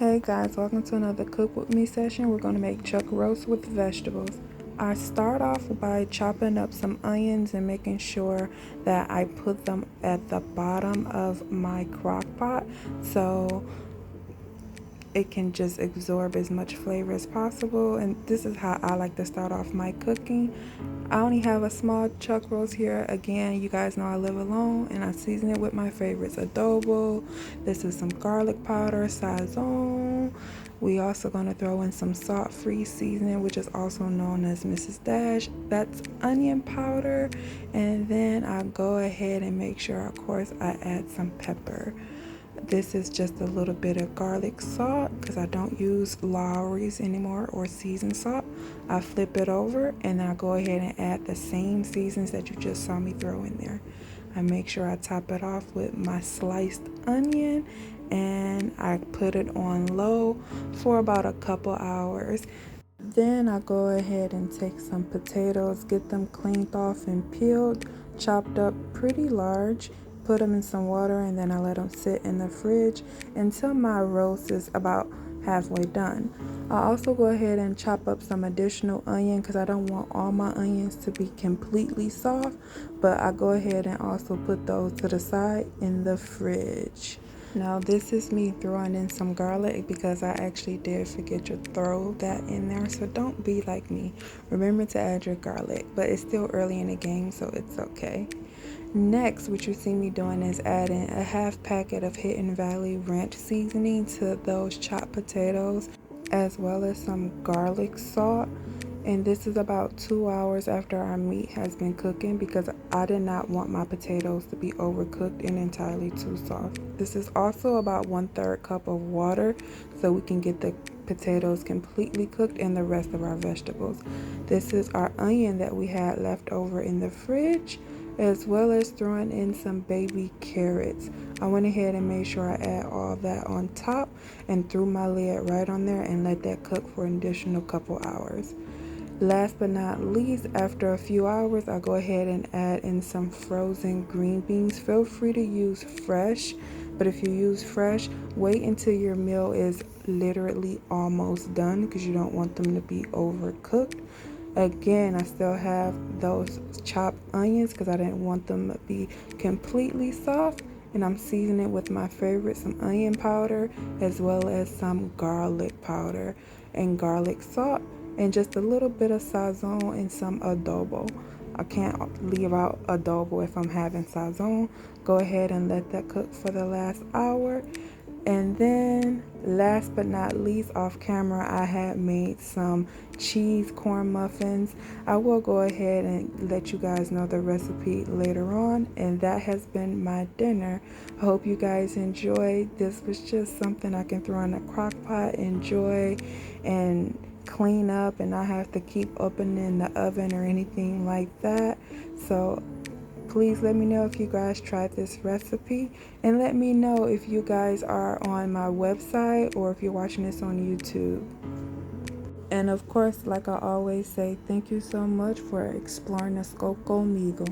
Hey guys, welcome to another cook with me session. We're going to make chuck roast with vegetables. I start off by chopping up some onions and making sure that I put them at the bottom of my crock pot so it can just absorb as much flavor as possible. And this is how I like to start off my cooking. I only have a small chuck roast here. Again, you guys know I live alone and I season it with my favorites: adobo. This is some garlic powder, Sazon. We also gonna throw in some salt-free seasoning, which is also known as Mrs. Dash. That's onion powder. And then I go ahead and make sure, of course, I add some pepper. This is just a little bit of garlic salt because I don't use Lawry's anymore or seasoned salt. I flip it over and I go ahead and add the same seasons that you just saw me throw in there. I make sure I top it off with my sliced onion and I put it on low for about a couple hours. Then I go ahead and take some potatoes, get them cleaned off and peeled, chopped up pretty large, put them in some water, and then I let them sit in the fridge until my roast is about halfway done. I also go ahead and chop up some additional onion because I don't want all my onions to be completely soft, but I go ahead and also put those to the side in the fridge. Now this is me throwing in some garlic because I actually did forget to throw that in there, so don't be like me. Remember to add your garlic, but it's still early in the game, so it's okay. Next, what you see me doing is adding a half packet of Hidden Valley ranch seasoning to those chopped potatoes, as well as some garlic salt. And this is about 2 hours after our meat has been cooking because I did not want my potatoes to be overcooked and entirely too soft. This is also about 1/3 cup of water so we can get the potatoes completely cooked and the rest of our vegetables. This is our onion that we had left over in the fridge, as well as throwing in some baby carrots. I went ahead and made sure I add all that on top and threw my lid right on there and let that cook for an additional couple hours. Last but not least, after a few hours, I go ahead and add in some frozen green beans. Feel free to use fresh, but if you use fresh, wait until your meal is literally almost done because you don't want them to be overcooked. Again, I still have those chopped onions because I didn't want them to be completely soft. And I'm seasoning it with my favorite, some onion powder, as well as some garlic powder and garlic salt, and just a little bit of Sazon and some adobo. I can't leave out adobo if I'm having Sazon. Go ahead and let that cook for the last hour. And then last but not least, off camera, I had made some cheese corn muffins. I will go ahead and let you guys know the recipe later on. And that has been my dinner. I hope you guys enjoyed. This was just something I can throw in a crock pot, enjoy, and clean up, and not have to keep opening the oven or anything like that. So please let me know if you guys tried this recipe, and let me know if you guys are on my website or if you're watching this on YouTube. And of course, like I always say, thank you so much for exploring the scope conmigo.